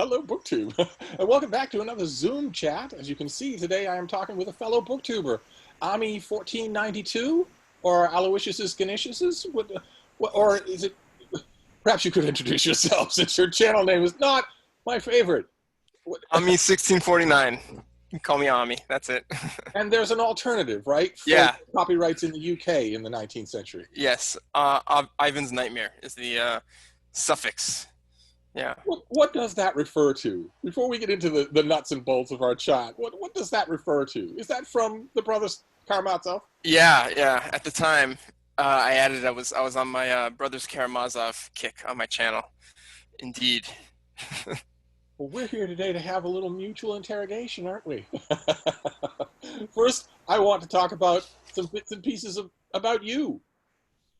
Hello, BookTube, and welcome back to another Zoom chat. As you can see, today I am talking with a fellow BookTuber, ami1649, or Aloysius Ganeshius. Or is it? Perhaps you could introduce yourself, since your channel name is not my favorite. Ami1649. You can call me Ami. That's it. And there's an alternative, right? For Yeah. copyrights in the UK in the 19th century. Yes. Ivan's Nightmare is the suffix. Yeah. What does that refer to? Before we get into the nuts and bolts of our chat, what does that refer to? Is that from the Brothers Karamazov? Yeah. At the time, I added. I was on my Brothers Karamazov kick on my channel. Indeed. Well, we're here today to have a little mutual interrogation, aren't we? First, I want to talk about some bits and pieces about you.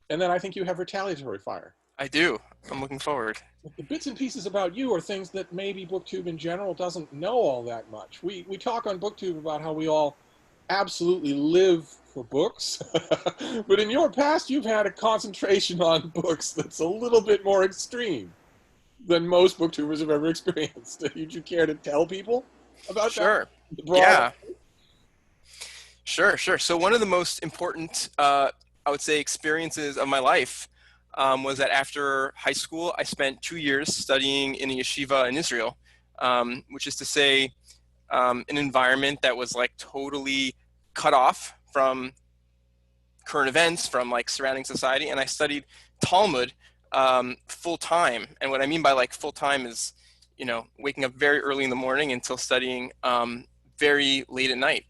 And then I think you have retaliatory fire. I do. I'm looking forward. The bits and pieces about you are things that maybe BookTube in general doesn't know all that much. We talk on BookTube about how we all absolutely live for books. But in your past, you've had a concentration on books that's a little bit more extreme than most booktubers have ever experienced. Would you care to tell people about Sure. that? Yeah. Sure. So one of the most important, I would say, experiences of my life was that after high school, I spent 2 years studying in a yeshiva in Israel, which is to say an environment that was like totally cut off from current events, from like surrounding society. And I studied Talmud full time. And what I mean by like full time is, waking up very early in the morning until studying very late at night.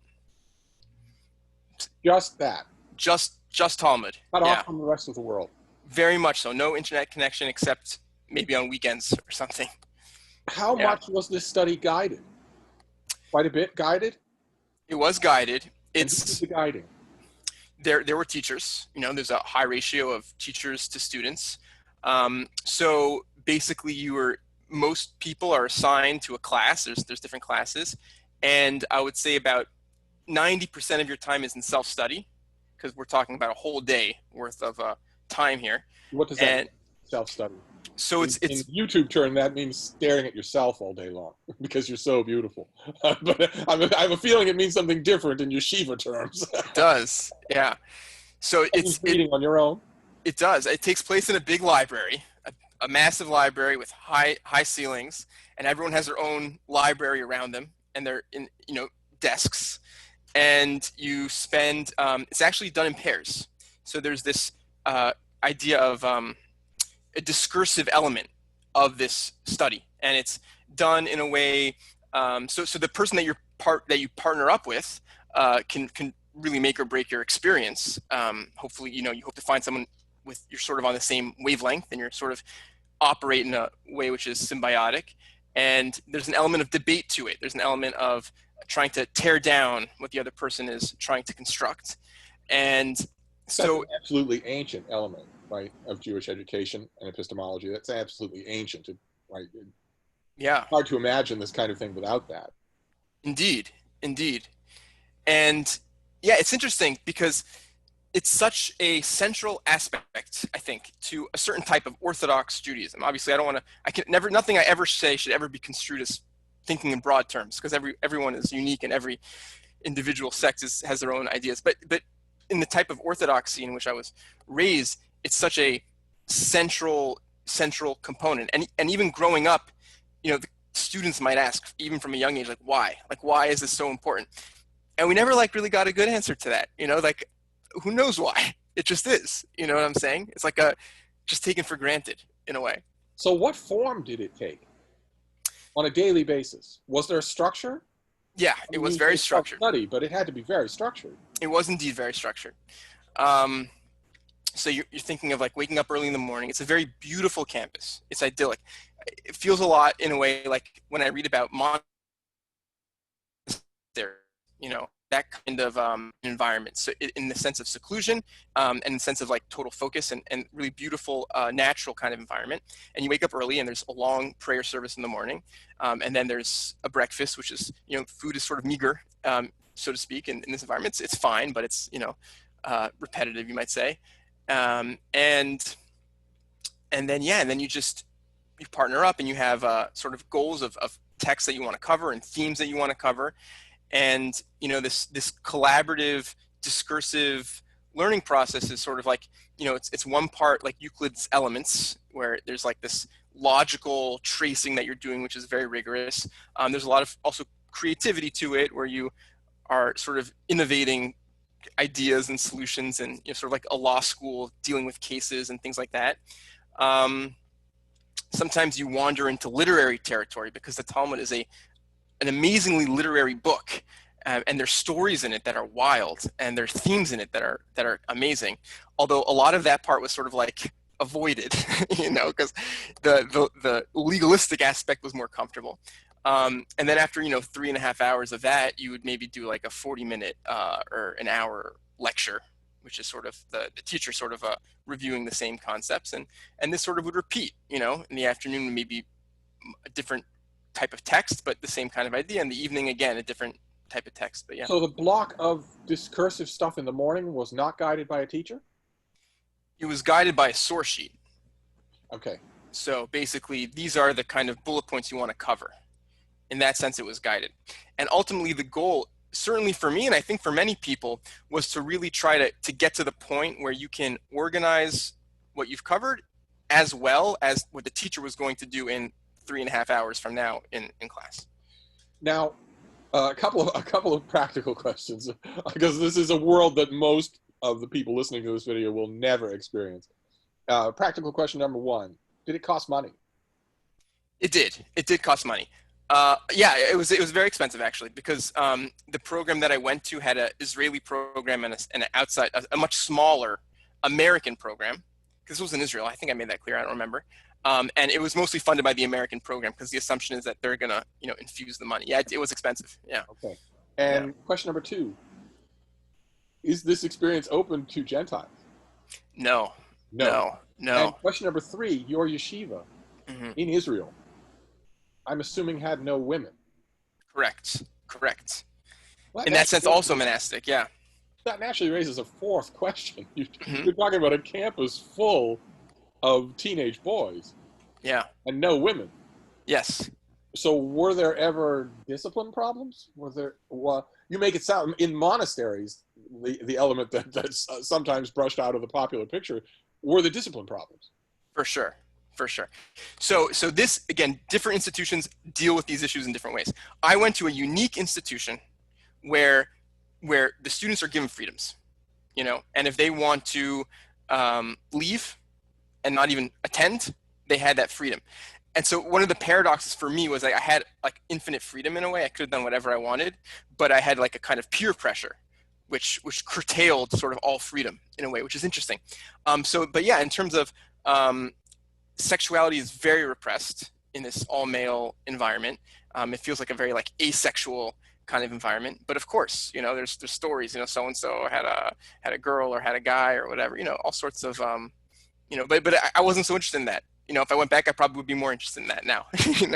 Just that. Just Talmud. Cut off from the rest of the world. Very much so. No internet connection except maybe on weekends or something. How much was this study guided? Quite a bit guided? It was guided. It's the guiding. There were teachers. There's a high ratio of teachers to students. So basically, most people are assigned to a class. There's different classes, and I would say about 90% of your time is in self-study, because we're talking about a whole day worth of time here. What does that mean, self-study? So it's in YouTube term, that means staring at yourself all day long because you're so beautiful. But I have a feeling it means something different in yeshiva terms. It does, yeah. So it's reading on your own. It does. It takes place in a big library, a massive library with high ceilings, and everyone has their own library around them, and they're in desks. And you spend. It's actually done in pairs. So there's this idea of a discursive element of this study, and it's done in a way so the person that you partner up with can really make or break your experience. Hopefully, you hope to find someone you're sort of on the same wavelength, and you're sort of operate in a way which is symbiotic. And there's an element of debate to it. There's an element of trying to tear down what the other person is trying to construct. And so that's an absolutely ancient element, right, of Jewish education and epistemology. That's absolutely ancient, right? Yeah. Hard to imagine this kind of thing without that. Indeed. And yeah, it's interesting because it's such a central aspect, I think, to a certain type of Orthodox Judaism. Obviously, nothing I ever say should ever be construed as thinking in broad terms, because everyone is unique and every individual sect has their own ideas. But in the type of orthodoxy in which I was raised, it's such a central component. And even growing up, the students might ask, even from a young age, why is this so important? And we never really got a good answer to that. Who knows why? It just is. You know what I'm saying? It's like just taken for granted in a way. So what form did it take on a daily basis? Was there a structure? Yeah, it was very structured. Study, but it had to be very structured. It was indeed very structured. So you're thinking of waking up early in the morning. It's a very beautiful campus. It's idyllic. It feels a lot in a way like when I read about monasteries, that kind of environment. So in the sense of seclusion and in the sense of total focus and really beautiful natural kind of environment. And you wake up early and there's a long prayer service in the morning. And then there's a breakfast, which is, food is sort of meager, so to speak, in this environment. It's fine, but it's, repetitive, you might say. And then you just, partner up and you have sort of goals of text that you want to cover and themes that you want to cover. And this collaborative discursive learning process is sort of like, it's one part like Euclid's Elements, where there's like this logical tracing that you're doing, which is very rigorous. There's a lot of also creativity to it, where you are sort of innovating ideas and solutions, and sort of like a law school dealing with cases and things like that. Sometimes you wander into literary territory, because the Talmud is an amazingly literary book, and there's stories in it that are wild, and there's themes in it that are amazing. Although a lot of that part was sort of like avoided, because the legalistic aspect was more comfortable. And then after 3.5 hours of that, you would maybe do like a 40-minute or an hour lecture, which is sort of the teacher sort of reviewing the same concepts, and this sort of would repeat. In the afternoon, maybe a different type of text, but the same kind of idea. In the evening, again, a different type of text. But yeah. So the block of discursive stuff in the morning was not guided by a teacher? It was guided by a source sheet. Okay. So basically, these are the kind of bullet points you want to cover. In that sense, it was guided. And ultimately, the goal, certainly for me, and I think for many people, was to really try to get to the point where you can organize what you've covered as well as what the teacher was going to do in 3.5 hours from now in class. Now, a couple of practical questions, because this is a world that most of the people listening to this video will never experience. Practical question number one: did it cost money? It did. It did cost money. Yeah, it was very expensive, actually, because the program that I went to had an Israeli program and an outside, a much smaller American program. Because this was in Israel. I think I made that clear. I don't remember. And it was mostly funded by the American program, because the assumption is that they're gonna, infuse the money. Yeah, it was expensive. Yeah. Okay. And question number two: is this experience open to Gentiles? No. No. And question number three: your yeshiva in Israel, I'm assuming, had no women. Correct. Well, in that sense, also monastic. Yeah. That naturally raises a fourth question. You're talking about a campus full of teenage boys. Yeah. And no women. Yes. So were there ever discipline problems? Well, you make it sound, in monasteries, the element that's sometimes brushed out of the popular picture, were the discipline problems? For sure. So this, again, different institutions deal with these issues in different ways. I went to a unique institution where the students are given freedoms, and if they want to leave and not even attend, they had that freedom. And so one of the paradoxes for me was I had like infinite freedom in a way. I could have done whatever I wanted, but I had like a kind of peer pressure, which curtailed sort of all freedom in a way, which is interesting. But yeah, in terms of sexuality is very repressed in this all-male environment. It feels like a very like asexual kind of environment. But of course, there's stories. So-and-so had a girl or had a guy or whatever. All sorts of But I wasn't so interested in that. If I went back, I probably would be more interested in that now. In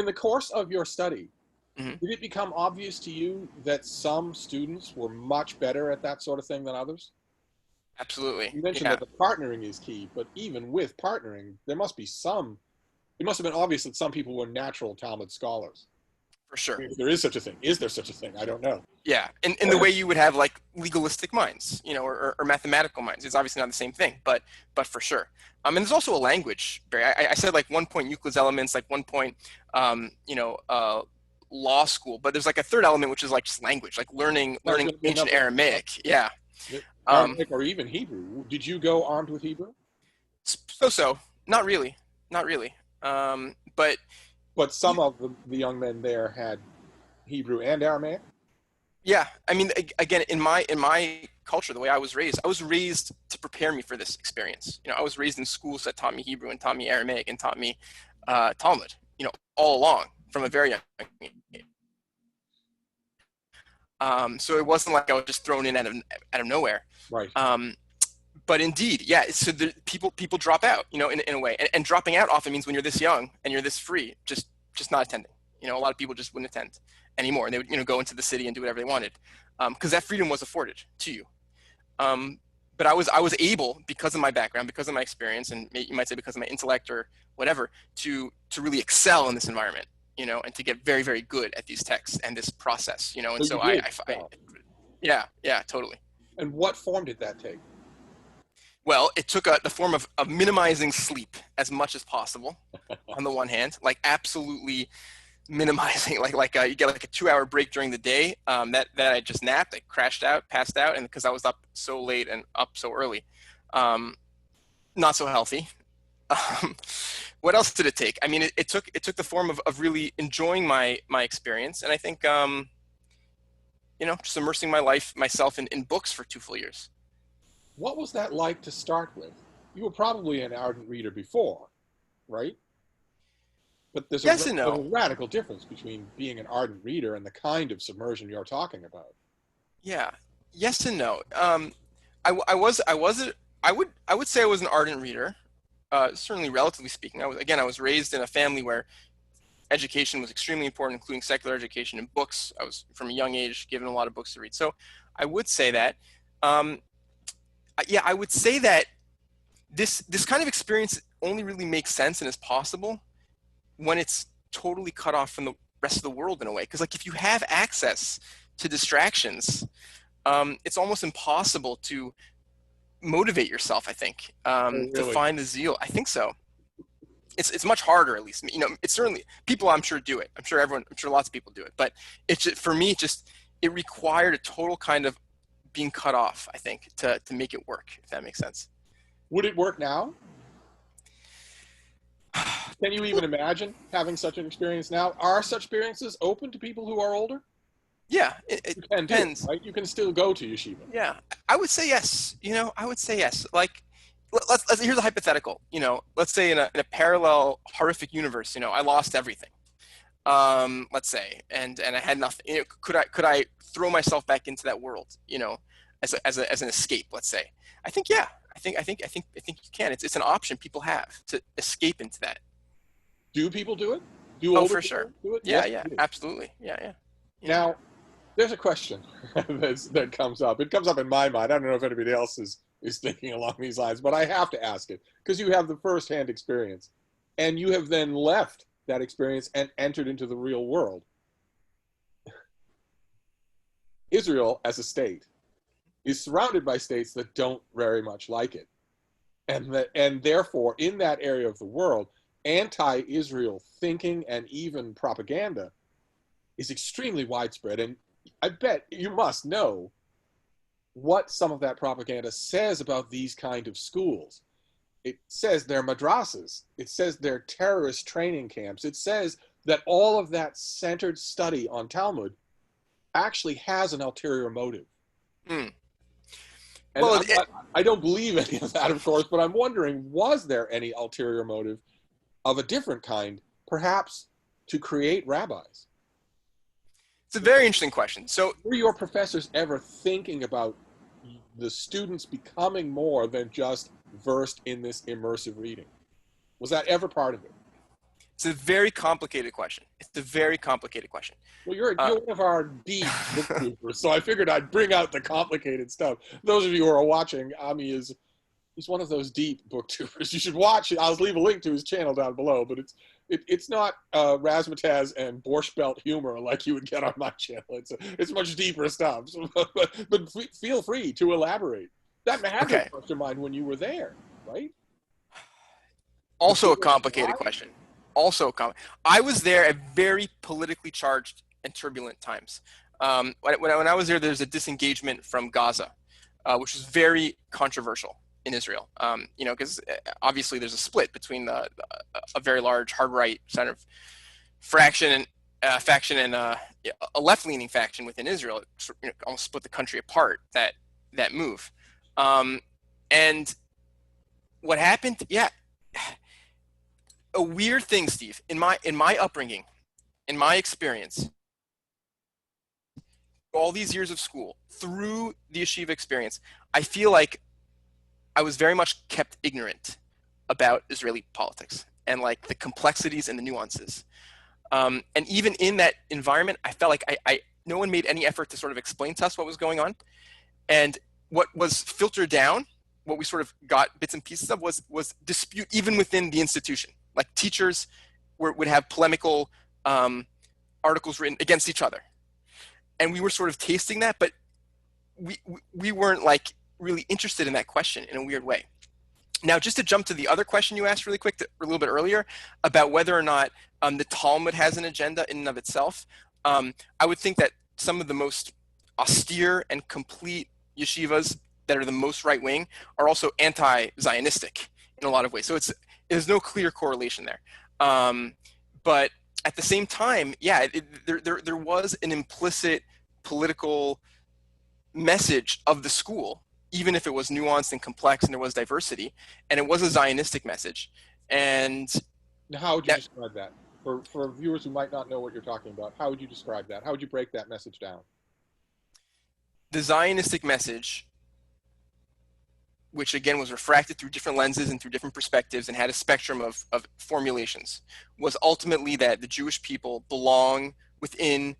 the course of your study, did it become obvious to you that some students were much better at that sort of thing than others? Absolutely. You mentioned that the partnering is key, but even with partnering, it must have been obvious that some people were natural Talmud scholars. For sure. I mean, if there is such a thing. Is there such a thing? I don't know. Yeah, in the way you would have like legalistic minds, or mathematical minds. It's obviously not the same thing, but for sure. And there's also a language, Barry. I said like 1 point Euclid's Elements, like 1 point, law school, but there's like a third element, which is like just language, like learning ancient Aramaic. Yeah. Aramaic or even Hebrew. Did you go armed with Hebrew? So, not really. But some of the young men there had Hebrew and Aramaic? Yeah, I mean, again, in my culture, the way I was raised to prepare me for this experience. I was raised in schools that taught me Hebrew and taught me Aramaic and taught me Talmud, all along from a very young age. So it wasn't like I was just thrown in out of nowhere. Right. But indeed, yeah. So people drop out, in a way, and dropping out often means when you're this young and you're this free, just not attending. A lot of people just wouldn't attend anymore. They would, go into the city and do whatever they wanted, because that freedom was afforded to you. but I was able, because of my background, because of my experience, and you might say because of my intellect or whatever, to really excel in this environment, and to get very, very good at these texts and this process, and So so you did. Wow. yeah, totally. And what form did that take? Well, it took the form of minimizing sleep as much as possible. On the one hand, like absolutely minimizing, you get like a 2-hour break during the day. That I just napped, I crashed out, passed out, and because I was up so late and up so early, not so healthy. Um, what else did it take? I mean, it took the form of really enjoying my experience, and I think just immersing myself in books for 2 full years. What was that like to start with? You were probably an ardent reader before, right? But Yes and there's no. a radical difference between being an ardent reader and the kind of submersion you're talking about. Yeah. Yes and no. I would say I was an ardent reader. Certainly, relatively speaking, I was raised in a family where education was extremely important, including secular education and books. I was from a young age given a lot of books to read. So I would say that. Um, yeah, I would say that this kind of experience only really makes sense and is possible when it's totally cut off from the rest of the world in a way. Because like if you have access to distractions, it's almost impossible to motivate yourself, I think, Oh, to really? find the zeal. I think so. It's much harder, at least. It's certainly people, I'm sure, do it. I'm sure lots of people do it. But it's just, for me, it required a total kind of being cut off, I think, to make it work, if that makes sense. Would it work now? Can you even People, imagine having such an experience now? Are such experiences open to people who are older? yeah, it You can do it, depends. right? You can still go to yeshiva. Yeah, I would say yes. I would say yes. Like, here's a hypothetical. Let's say in a parallel horrific universe, I lost everything. Let's say, and I had nothing. Could I throw myself back into that world? As an escape. Let's say. I think yeah. I think you can. It's an option people have to escape into that. Do people do it? Do Oh, older for sure. people do it? Yeah, Yes, yeah, they do. absolutely. Yeah, yeah. Now, there's a question that comes up. It comes up in my mind. I don't know if anybody else is thinking along these lines, but I have to ask it because you have the firsthand experience, and you have then left that experience and entered into the real world. Israel, as a state, is surrounded by states that don't very much like it, and therefore, in that area of the world, anti-Israel thinking and even propaganda is extremely widespread. And I bet you must know what some of that propaganda says about these kind of schools. It says they're madrasas. It says they're terrorist training camps. It says that all of that centered study on Talmud actually has an ulterior motive. Mm. And Well, I don't believe any of that, of course, but I'm wondering, was there any ulterior motive of a different kind, perhaps to create rabbis? it's a very interesting question. So Were your professors ever thinking about the students becoming more than just versed in this immersive reading? Was that ever part of it? it's a very complicated question. It's a very complicated question. Well, you're Uh, one of our deep booktubers, so I figured I'd bring out the complicated stuff. Those of you who are watching, he's one of those deep booktubers. You should watch it. I'll leave a link to his channel down below, but it's not razzmatazz and borscht belt humor like you would get on my channel. It's much deeper stuff. But feel free to elaborate. That had to okay. have crossed your mind when you were there, right? Also a complicated question. I was there at very politically charged and turbulent times. When I was there, there's a disengagement from Gaza, which was very controversial in Israel. Because obviously there's a split between a very large hard right kind of faction and a left leaning faction within Israel. It almost split the country apart. That move, and what happened? Yeah, a weird thing, Steve. In my upbringing, in my experience, all these years of school, through the yeshiva experience, I feel like I was very much kept ignorant about Israeli politics and like the complexities and the nuances. And even in that environment, I felt like no one made any effort to sort of explain to us what was going on. And what was filtered down, what we sort of got bits and pieces of, was dispute even within the institution. Like teachers would have polemical articles written against each other, and we were sort of tasting that, but we weren't like really interested in that question in a weird way. Now, just to jump to the other question you asked really quick, a little bit earlier, about whether or not the Talmud has an agenda in and of itself, I would think that some of the most austere and complete yeshivas that are the most right-wing are also anti-Zionistic in a lot of ways. So there's no clear correlation there. But at the same time, yeah, there was an implicit political message of the school, even if it was nuanced and complex and there was diversity, and it was a Zionistic message. And now, how would you describe that? For viewers who might not know what you're talking about, how would you describe that? How would you break that message down? The Zionistic message, which again was refracted through different lenses and through different perspectives and had a spectrum of formulations, was ultimately that the Jewish people belong within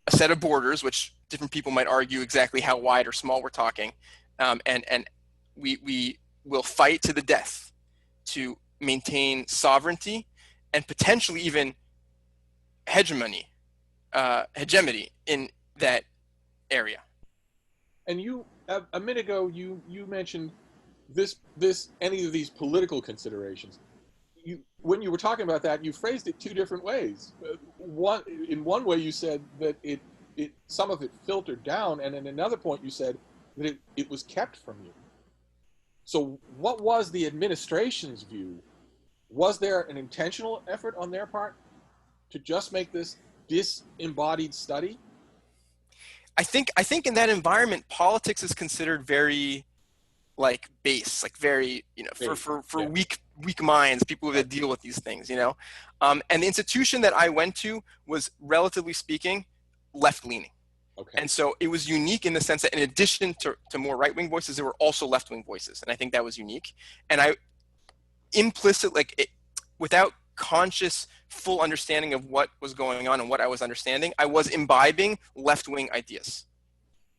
a set of borders, which different people might argue exactly how wide or small we're talking, and we will fight to the death to maintain sovereignty and potentially even hegemony in that area. And you, a minute ago, you mentioned any of these political considerations. When you were talking about that, you phrased it two different ways. In one way, you said that some of it filtered down, and in another point, you said that it was kept from you. So, what was the administration's view? Was there an intentional effort on their part to just make this disembodied study? I think in that environment, politics is considered very like base, like very, for yeah, weak minds, people that deal with these things, and the institution that I went to was, relatively speaking, left-leaning. Okay. And so it was unique in the sense that in addition to more right-wing voices, there were also left-wing voices. And I think that was unique. And I without conscious full understanding of what was going on and what I was understanding, I was imbibing left-wing ideas.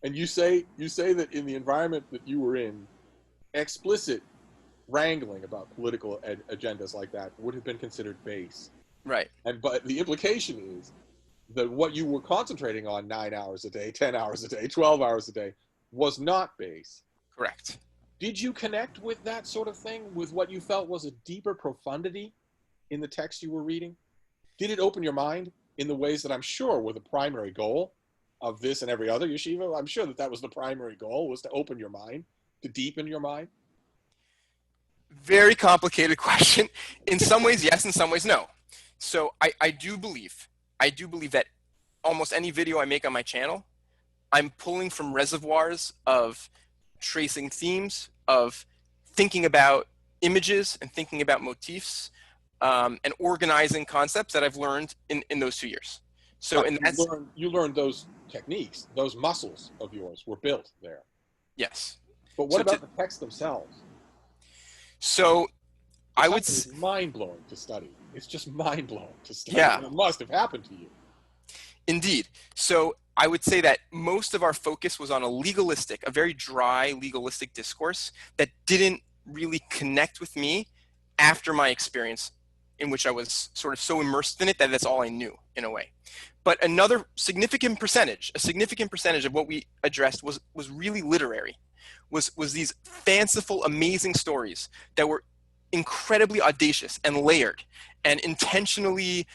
And you say that in the environment that you were in, explicit wrangling about political agendas like that would have been considered base. Right. But the implication is that what you were concentrating on 9 hours a day, 10 hours a day, 12 hours a day was not base. Correct. Did you connect with that sort of thing, with what you felt was a deeper profundity in the text you were reading? Did it open your mind in the ways that I'm sure were the primary goal of this and every other yeshiva? I'm sure that was the primary goal, was to open your mind, to deepen your mind. Very complicated question. In some ways, yes. In some ways, no. So I do believe that almost any video I make on my channel, I'm pulling from reservoirs of tracing themes, of thinking about images and thinking about motifs, and organizing concepts that I've learned in those 2 years. So you learned those techniques, those muscles of yours were built there. Yes. But what about the texts themselves? So I would say mind-blowing to study. It's just mind-blowing to study. Yeah. It must have happened to you. Indeed. So I would say that most of our focus was on a very dry legalistic discourse that didn't really connect with me after my experience, in which I was sort of so immersed in it that that's all I knew in a way. But a significant percentage of what we addressed was really literary, was these fanciful, amazing stories that were incredibly audacious and layered and intentionally,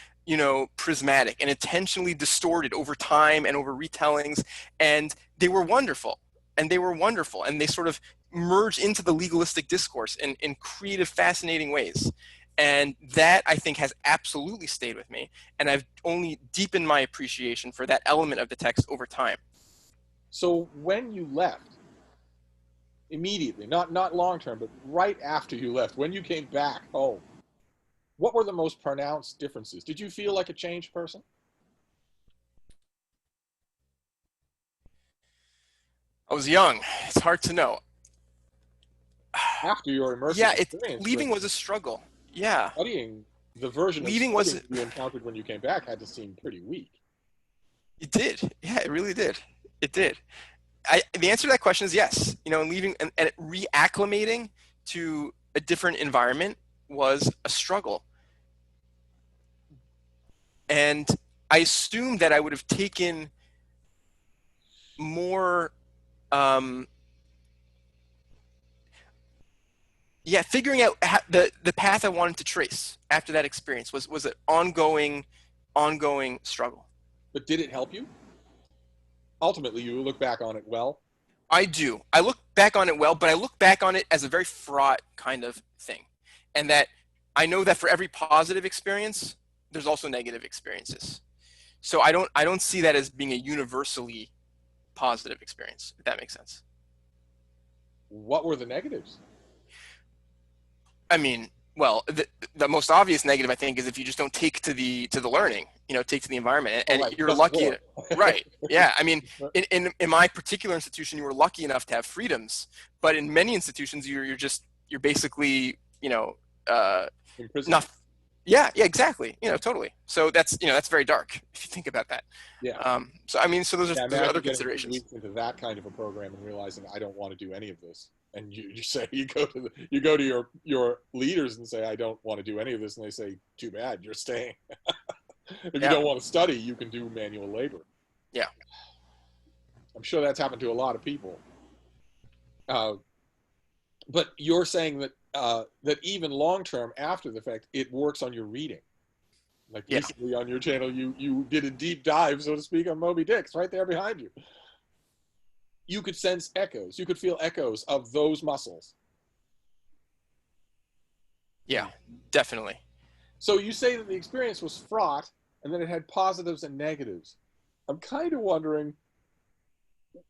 prismatic and intentionally distorted over time and over retellings. And they were wonderful. And they sort of merge into the legalistic discourse in creative, fascinating ways. And that, I think, has absolutely stayed with me. And I've only deepened my appreciation for that element of the text over time. So when you left, immediately, not long-term, but right after you left, when you came back home, what were the most pronounced differences? Did you feel like a changed person? I was young. It's hard to know. After your immersive experience, leaving was a struggle. Yeah. Studying, the version of studying you encountered when you came back had to seem pretty weak. It did. Yeah, it really did. It did. the answer to that question is yes. You know, and leaving and reacclimating to a different environment was a struggle. And I assumed that I would have taken more, um, yeah, figuring out the path I wanted to trace after that experience was an ongoing struggle. But did it help you? Ultimately, you look back on it well. I do. I look back on it well, but I look back on it as a very fraught kind of thing. And that I know that for every positive experience, there's also negative experiences. So I don't see that as being a universally positive experience, if that makes sense. What were the negatives? I mean, well, the most obvious negative I think is if you just don't take to the learning, you know, take to the environment, Oh, and right. you're Doesn't lucky, work. right? Yeah, I mean, in my particular institution, you were lucky enough to have freedoms, but in many institutions, you're basically, you know, Imprisoned. not. Yeah, yeah, exactly. You know, totally. So that's very dark if you think about that. Yeah. So I mean, so Yeah, those are imagine other getting three considerations. weeks into that kind of a program and realizing I don't want to do any of this. And you say you go to your leaders and say I don't want to do any of this, and they say too bad, you're staying. If you Yeah, don't want to study, you can do manual labor. yeah. I'm sure that's happened to a lot of people. Uh, but you're saying that that even long term after the fact, it works on your reading. Like Yeah. recently on your channel, you did a deep dive, so to speak, on Moby Dick's right there behind you. You could sense echoes. You could feel echoes of those muscles. Yeah, definitely. So you say that the experience was fraught and that it had positives and negatives. I'm kind of wondering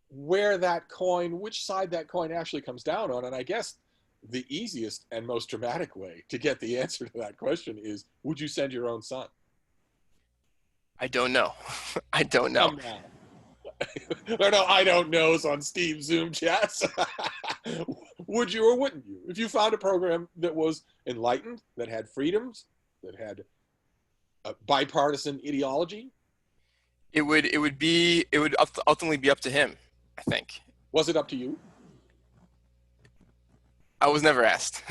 where that coin, which side that coin actually comes down on. And I guess the easiest and most dramatic way to get the answer to that question is, would you send your own son? I don't know. I don't know. Come now. There are no I don't knows on Steve's Zoom chats. Would you or wouldn't you? If you found a program that was enlightened, that had freedoms, that had a bipartisan ideology, it would ultimately be up to him, I think. was it up to you? I was never asked.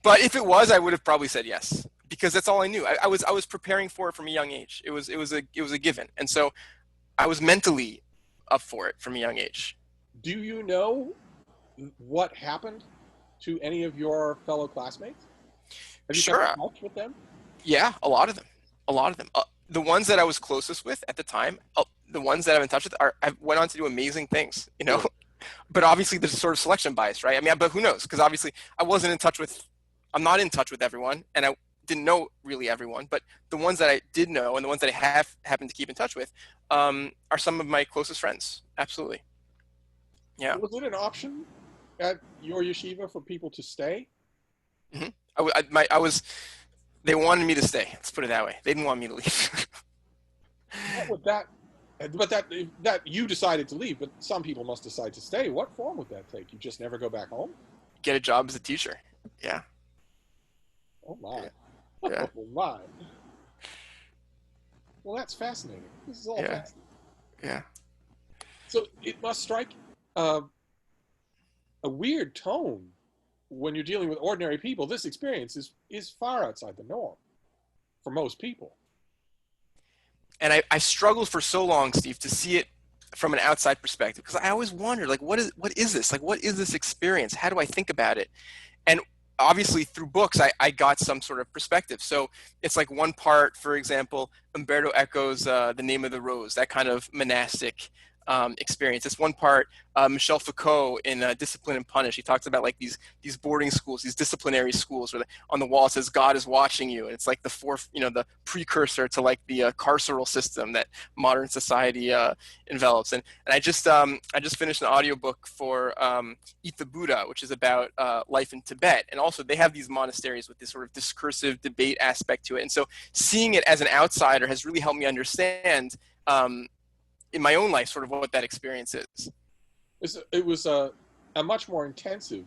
But if it was, I would have probably said yes because that's all I knew. I was preparing for it from a young age. It was a given. And so I was mentally up for it from a young age. Do you know what happened to any of your fellow classmates? Have you kept in Sure. touch with them? Yeah, a lot of them. A lot of them. The ones that I was closest with at the time, the ones that I'm in touch with I went on to do amazing things, you know. Sure. But obviously there's a sort of selection bias, right? I mean, but who knows? Because obviously I'm not in touch with everyone, and I didn't know really everyone. But the ones that I did know, and the ones that I have happened to keep in touch with, are some of my closest friends. Absolutely, yeah. Was it an option at your yeshiva for people to stay? hmm I was. They wanted me to stay. Let's put it that way. They didn't want me to leave. What would that? But that you decided to leave, but some people must decide to stay. What form would that take? You just never go back home? Get a job as a teacher. Yeah, Oh my! yeah, Oh my! Well, that's fascinating. This is all yeah, fascinating. yeah. So it must strike uh, a weird tone when you're dealing with ordinary people. This experience is far outside the norm for most people. And I struggled for so long, Steve, to see it from an outside perspective because I always wondered, like, what is this? Like, what is this experience? How do I think about it? And obviously through books I got some sort of perspective. So it's like one part, for example, Umberto Eco's The Name of the Rose, that kind of monastic experience. It's one part, Michel Foucault in Discipline and Punish. He talks about like these boarding schools, these disciplinary schools, where on the wall it says God is watching you, and it's like the precursor to like the carceral system that modern society envelops. And I just finished an audiobook for Eat the Buddha, which is about life in Tibet, and also they have these monasteries with this sort of discursive debate aspect to it. And so seeing it as an outsider has really helped me understand. In my own life, sort of what that experience is. It was a much more intensive,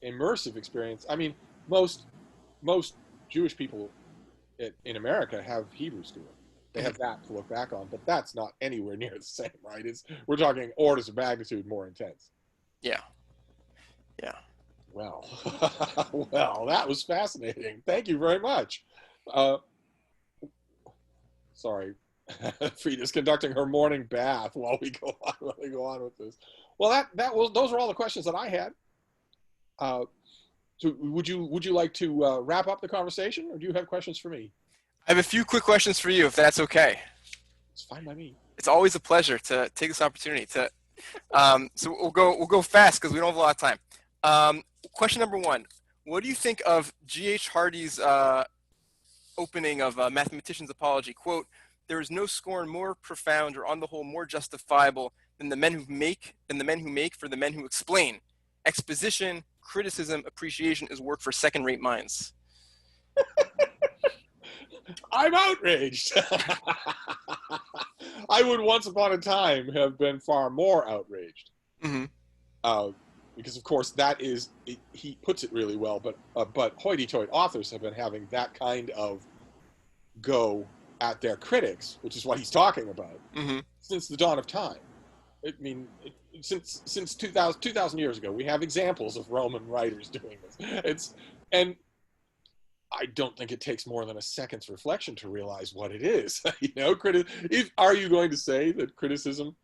immersive experience. I mean, most Jewish people in America have Hebrew school. They have that to look back on, but that's not anywhere near the same, right? We're talking orders of magnitude more intense. Yeah. Yeah. Well, well, that was fascinating. Thank you very much. Uh, sorry, Frida's conducting her morning bath while we go on with this. Well, those are all the questions that I had. So would you like to wrap up the conversation, or do you have questions for me? I have a few quick questions for you, if that's okay. It's fine by me. It's always a pleasure to take this opportunity to. So we'll go fast because we don't have a lot of time. Question number one: what do you think of G.H. Hardy's opening of Mathematician's Apology? Quote: "There is no scorn more profound, or on the whole more justifiable, than the men who make for the men who explain. Exposition, criticism, appreciation is work for second-rate minds." I'm outraged. I would once upon a time have been far more outraged. Mm-hmm. Because of course he puts it really well, but hoity-toity authors have been having that kind of go at their critics, which is what he's talking about, since the dawn of time. I mean, since 2000 years ago, we have examples of Roman writers doing this. And I don't think it takes more than a second's reflection to realize what it is. Are you going to say that criticism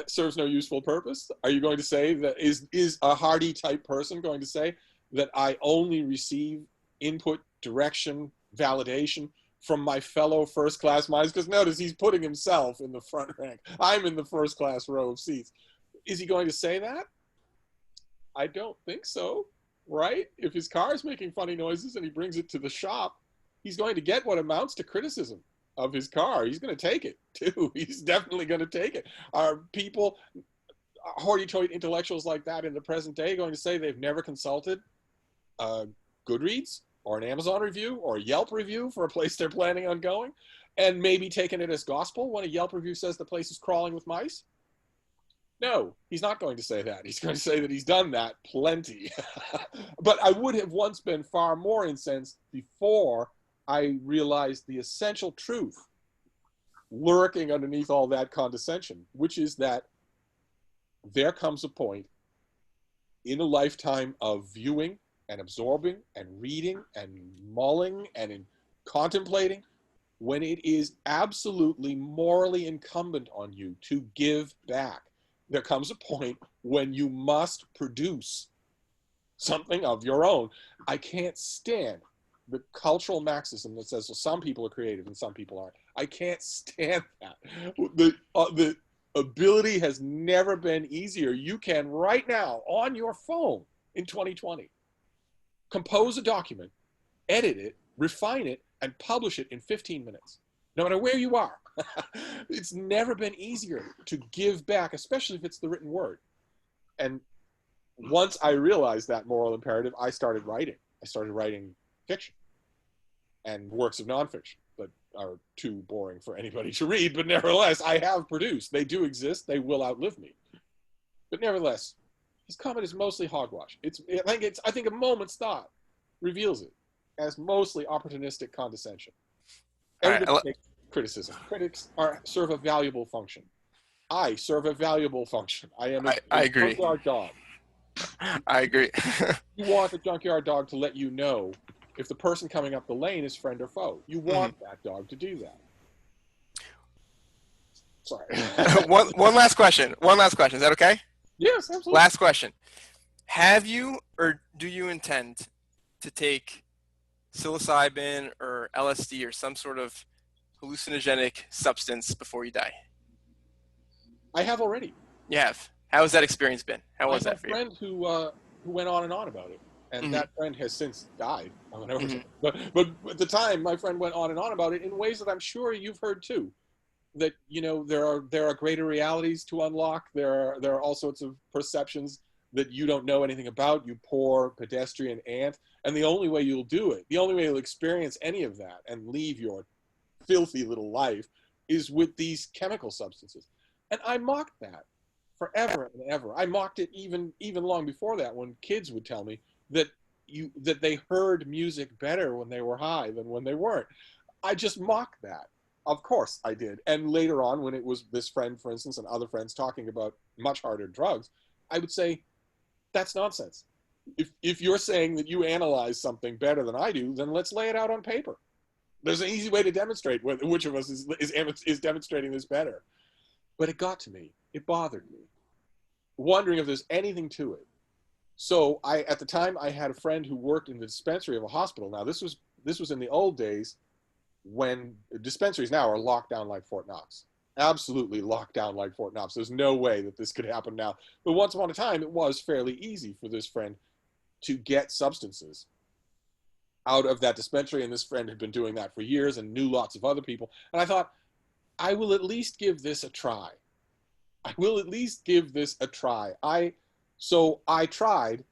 serves no useful purpose? Are you going to say that is a Hardy type person going to say that I only receive input, direction, validation from my fellow first-class minds? Because notice he's putting himself in the front rank. I'm in the first-class row of seats. Is he going to say that? I don't think so, right? If his car is making funny noises and he brings it to the shop, he's going to get what amounts to criticism of his car. He's going to take it, too. He's definitely going to take it. Are people, hoity-toity intellectuals like that in the present day, going to say they've never consulted Goodreads or an Amazon review or a Yelp review for a place they're planning on going, and maybe taken it as gospel when a Yelp review says the place is crawling with mice? No, he's not going to say that. He's going to say that he's done that plenty. But I would have once been far more incensed before I realized the essential truth lurking underneath all that condescension, which is that there comes a point in a lifetime of viewing and absorbing and reading and mulling and contemplating when it is absolutely morally incumbent on you to give back. There comes a point when you must produce something of your own. I can't stand the cultural marxism that says, well, some people are creative and some people aren't. I can't stand that. The ability has never been easier. You can right now on your phone in 2020 compose a document, edit it, refine it, and publish it in 15 minutes, no matter where you are. It's never been easier to give back, especially if it's the written word. And once I realized that moral imperative, I started writing. I started writing fiction and works of nonfiction that are too boring for anybody to read, but nevertheless, I have produced. They do exist. They will outlive me. But nevertheless, his comment is mostly hogwash. I think a moment's thought reveals it as mostly opportunistic condescension. Everybody takes criticism. Critics serve a valuable function. I serve a valuable function. I am a junkyard dog. I agree. You want the junkyard dog to let you know if the person coming up the lane is friend or foe. You want that dog to do that. Sorry. One last question. Is that okay? Yes, absolutely. Last question. Have you or do you intend to take psilocybin or LSD or some sort of hallucinogenic substance before you die? I have already. You have. How has that experience been? How was that for you? I have a friend who went on and on about it, and that friend has since died. But at the time, my friend went on and on about it in ways that I'm sure you've heard too. That there are greater realities to unlock. There are all sorts of perceptions that you don't know anything about. You poor pedestrian ant, and the only way you'll do it, the only way you'll experience any of that and leave your filthy little life, is with these chemical substances. And I mocked that forever and ever. I mocked it even long before that, when kids would tell me that they heard music better when they were high than when they weren't. I just mocked that. Of course I did. And later on, when it was this friend, for instance, and other friends talking about much harder drugs, I would say, that's nonsense. If you're saying that you analyze something better than I do, then let's lay it out on paper. There's an easy way to demonstrate which of us is demonstrating this better. But it got to me. It bothered me. Wondering if there's anything to it. So at the time, I had a friend who worked in the dispensary of a hospital. Now, this was in the old days when dispensaries now are locked down like Fort Knox. Absolutely locked down like Fort Knox. There's no way that this could happen now. But once upon a time, it was fairly easy for this friend to get substances out of that dispensary. And this friend had been doing that for years and knew lots of other people. And I thought, I will at least give this a try. I will at least give this a try. So I tried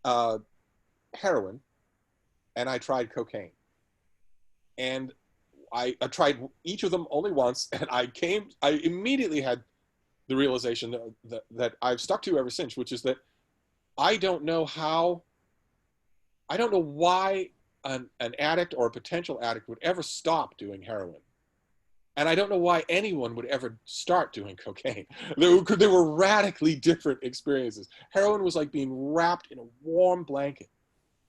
heroin and I tried cocaine. And I tried each of them only once, and I immediately had the realization that I've stuck to ever since, which is that I don't know why an addict or a potential addict would ever stop doing heroin. And I don't know why anyone would ever start doing cocaine. They were radically different experiences. Heroin was like being wrapped in a warm blanket.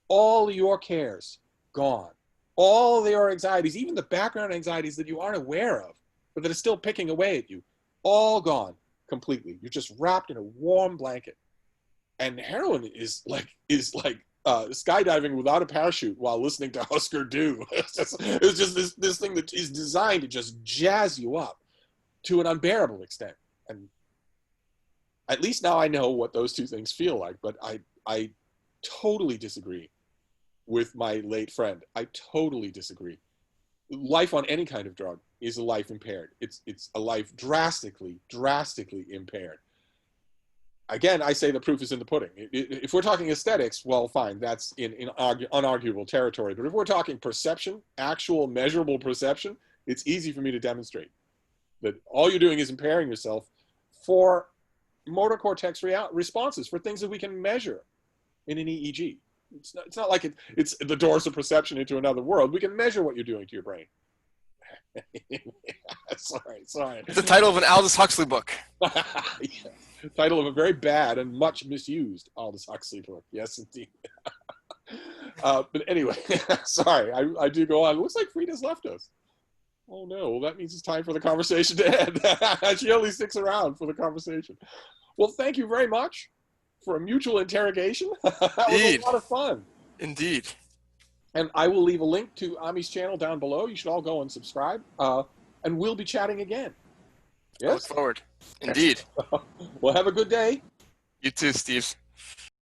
All your cares, gone. All your anxieties, even the background anxieties that you aren't aware of, but that are still picking away at you, all gone completely. You're just wrapped in a warm blanket. And heroin is like skydiving without a parachute while listening to Husker Du. It's just this thing that is designed to just jazz you up to an unbearable extent. And at least now I know what those two things feel like, but I totally disagree with my late friend. I totally disagree. Life on any kind of drug is a life impaired. It's a life drastically impaired. Again, I say the proof is in the pudding. If we're talking aesthetics, well, fine, that's in unarguable territory. But if we're talking perception, actual measurable perception, it's easy for me to demonstrate that all you're doing is impairing yourself for motor cortex responses, for things that we can measure in an EEG. It's not like it's the doors of perception into another world. We can measure what you're doing to your brain. Sorry. It's the title of an Aldous Huxley book. Yeah. Title of a very bad and much misused Aldous Huxley book. Yes, indeed. But anyway, sorry, I do go on. It looks like Frida's left us. Oh no, well, that means it's time for the conversation to end. She only sticks around for the conversation. Well, thank you very much for a mutual interrogation. That was a lot of fun. Indeed. And I will leave a link to Ami's channel down below. You should all go and subscribe. And we'll be chatting again. Yes? I look forward. Indeed. Well, have a good day. You too, Steve.